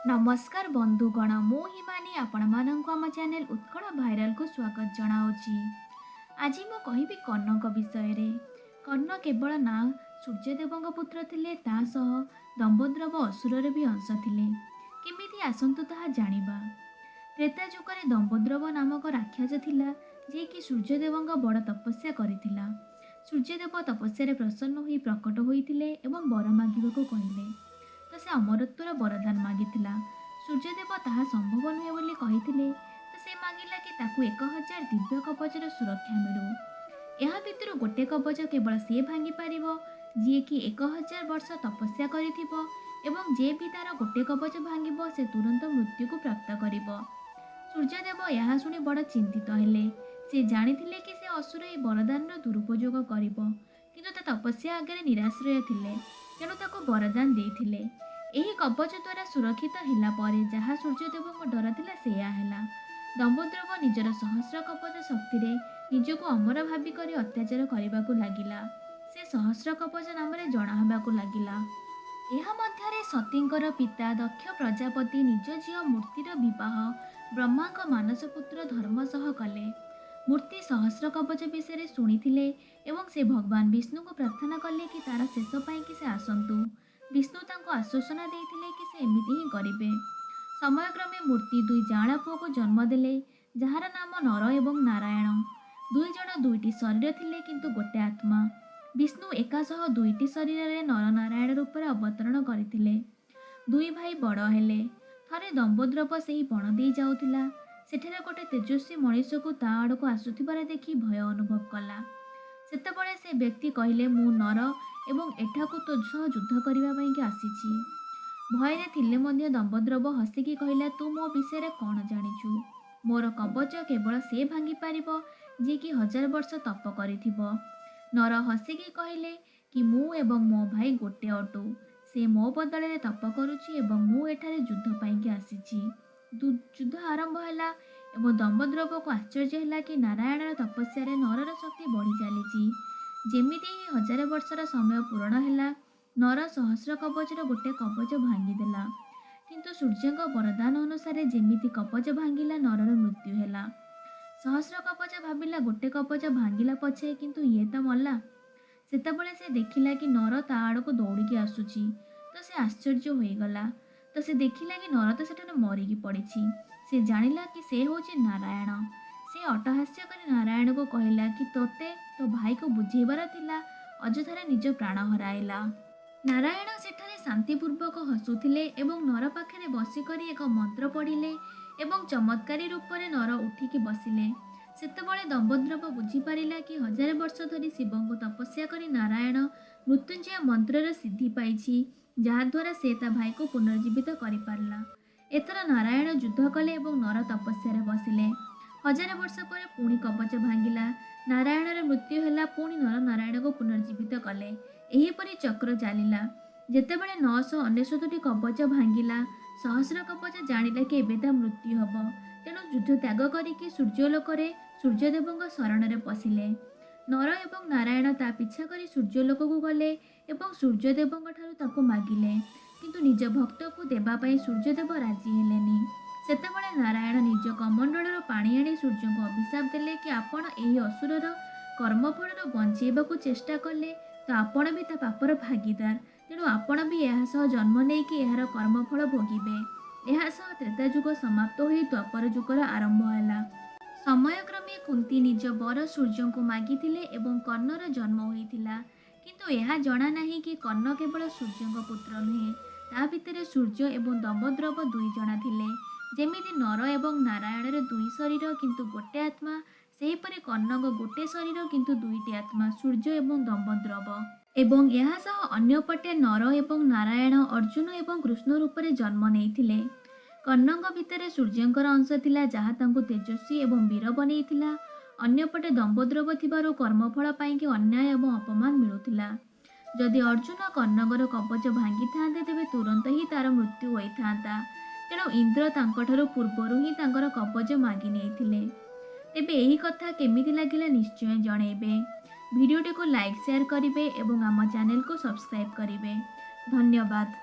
नमस्कार बंधुगण मु हिमानी आपण मानक आम चैनल उत्कल भाइराल को स्वागत जनाऊँगी। आज मु कहिबी कन्नक विषय रे। कर्ण केवल ना सूर्यदेव पुत्र थिले ता सह दम्भोद्रव असुरर भी अंश थिले। केमिति आसंतु ताहा जानिबा। त्रेता जुगरे दम्भोद्रव नामक राक्षस थिला जे कि सूर्यदेव बड़ तपस्या करिथिला। सूर्यदेव तपस्या प्रसन्न होई प्रकट होइथिले एवं वर मागिबाकू कहिले। तो से अमरत्वर वरदान मागिथिला। सूर्यदेव ताहा संभव नुहे बोली कहिथिले। तो से मागिला कि ताकू 1000 दिव्य कवचर सुरक्षा मिलू। यहाँ भितर गोटे कवच केवल से भांगी पारिबो जी कि 1000 वर्ष तपस्या करिथिबो एवं जे भी तार गोटे कवच भांगिबो से तुरंत मृत्यु को प्राप्त करिबो। सूर्यदेव यह शुणी बड़ चिंतित हेले। से जानिथिले कि से असुर ए वरदान दुरुपयोग करिबो, किंतु ता तपस्या आगे निराश्रय थिले, तेणु ताको वरदान देइथिले। एही कवच द्वारा सुरक्षित हेला परे जहाँ सूर्यदेव डर थिला सेया हेला। दम्भोद्रव निजर सहस्र कवच शक्ति रे निजको अमर भाबी करी अत्याचार करबाकू लागिला। से सहस्र कवच नाम रे जणा हबाकू लागिला। ଏହା ମଧ୍ୟରେ ସତୀଙ୍କର ପିତା ଦକ୍ଷ ପ୍ରଜାପତି ନିଜ ଝିଅ ମୂର୍ତ୍ତିର ବିବାହ ବ୍ରହ୍ମାଙ୍କ ମାନସ ପୁତ୍ର ଧର୍ମ ସହ କଲେ। ମୂର୍ତ୍ତି ସହସ୍ର କବଚ ବିଷୟରେ ଶୁଣିଥିଲେ ଏବଂ ସେ ଭଗବାନ ବିଷ୍ଣୁଙ୍କୁ ପ୍ରାର୍ଥନା କଲେ କି ତାର ଶେଷ ପାଇଁ କି ସେ ଆସନ୍ତୁ। ବିଷ୍ଣୁ ତାଙ୍କୁ ଆଶ୍ୱାସନା ଦେଇଥିଲେ କି ସେ ଏମିତି ହିଁ କରିବେ। ସମୟକ୍ରମେ ମୂର୍ତ୍ତି ଦୁଇ ଜାଆଁଳା ପୁଅକୁ ଜନ୍ମ ଦେଲେ ଯାହାର ନାମ ନର ଏବଂ ନାରାୟଣ। ଦୁଇ ଜଣ ଦୁଇଟି ଶରୀର ଥିଲେ କିନ୍ତୁ ଗୋଟେ ଆତ୍ମା। विष्णु एकाशह दुईटी शरीर में नर नारायण रूप में अवतरण करथिले। दुई भाई बड़ हेले। थरे दम्भोद्रव से ही बण दे जाउथिला। सेठरे गोटे तेजस्वी मनीष को ता आड़क आसुथिबार देखि भय अनुभव कला। सेतबेले से व्यक्ति कहले मु नर एवं एठाकू तो सह युद्ध करबा पई कि आसीछि। भयरे थिले मध्य दम्भोद्रव हसिकी कहला तू मो विषय कौन जानिछु। मोर कवच केवल से भांगी पारिबो जे कि 1000 वर्ष तप करिथिबो। नर हसिकी कहले कि मु एवं मो भाई गोटे अटु। से मो बदल में तप करुछि एवं मु एठारे युद्ध पाइकी आसीछि। युद्ध आरंभ हैला एवं दम्भोद्रव को आश्चर्य हैला कि नारायण तपस्या रे नरर शक्ति बढ़ी चलीछि। जेमिति ही 1000 वर्षर समय पूर्ण हैला नर सहस्र कवचर गोटे कवच भांगीदेला, किंतु सूर्यଙ୍କ वरदान अनुसार जेमिति कवच भांगिला नरर मृत्यु हैला। सहस्र कवच भाविला गोटे कवच भांगिला पछे किंतु ये तो मल्ला। सेतबेले से देखिला कि नर ता आड़क दौड़िकी आसुची। तो से आश्चर्य होईगला। तो से देखिला कि नर तो सेठाने मरिकी पड़िछि। से जानिला कि से होची नारायण। से अटहास्य करी नारायण को कहला कि तोते तो भाई को बुझेबार थिला, अଯଥାରେ निज प्राण हराइला। नारायण सेठारे शांतिपूर्वक हसुथिले एवं नर पाखरे बसिकरी एक मंत्र पढ़िले एवं चमत्कारी रूप में नर उठिकी बसिले। सेतबेले दम्भोद्रव बुझीपारा कि 1000 वर्ष धरी शिव को तपस्या करी नारायण मृत्युंजय मंत्रर सिद्धि पाइछि, जहाद्वारा से ता भाई को पुनर्जीवित करिपारला। एथर नारायण युद्ध कले एवं नर तपस्या बसिले। 1000 वर्ष पर पुणी कवच भांगिला। नारायणर मृत्यु हैला पुणी नर नारायण को पुनर्जीवित कले। एहीपरि चक्र चलिला। जेतेबेले 999 कवच भांगिला सहस्र कवच जानिले कि एबे ता मृत्यु हब। तेणु युद्ध त्याग करिकी सूर्यलोकरे सूर्यदेव शरण में पशिले। नर एवं नारायण ता पिछा करी सूर्यलोक को गले एवं सूर्यदेव ठारू ताको मागिले, किंतु निज भक्त को देबा पई सूर्यदेव राजी हेलेनी। सेतेबेले नारायण निज कमंडलर पानी आनी सूर्य को अभिशाप देले कि आपण एही असुरर कर्मफल बंचेबाकू चेष्टा कले तो आपण भी ता पापर भागीदार। तेणु आपण भी यह सह जन्म नहीं कि यार कर्मफल भोगिबे। यह सह त्रेता युग समाप्त होई द्वापर युगर आरंभ हैला। समयक्रमे कुंती निज बर सूर्य को मागिथिले एवं कर्णर जन्म होइथिला, किंतु यह जना नहीं कि कर्ण केवल सूर्य पुत्र नुहे, ता भितर सूर्य एवं दम्भोद्रव दुई जना थिले। जेमिति नर एवं नारायणर दुई शरीर किंतु गोटे आत्मा, सेहीपरि कर्णक गोटे शरीर किंतु दुईटी आत्मा सूर्य एवं दम्भोद्रव। एवं यह सह अन्यपटे नर एवं नारायण अर्जुन एवं कृष्ण रूप में जन्म नहीं। कर्णक भितर सूर्यंकर अंश थिला जहाँ तांको तेजस्वी एवं वीर बनैथिला। अन्यपटे दम्भोद्रव थिबारु कर्मफल पाइकी अन्याय एवं अपमान मिलुथिला। जदि अर्जुन कर्णकर कवच भांगी थांते तेबे तुरंत ही तार मृत्यु होई थांता। तेणु इंद्र तांकठारु पूर्वरु ही तांकर कवच मागी नेइथिले। तेबे एही कथा केमिति लागिला निश्चय जणैबे। वीडियोटी को लाइक शेयर करिवे एवं आम चैनल को सब्सक्राइब करिवे। धन्यवाद।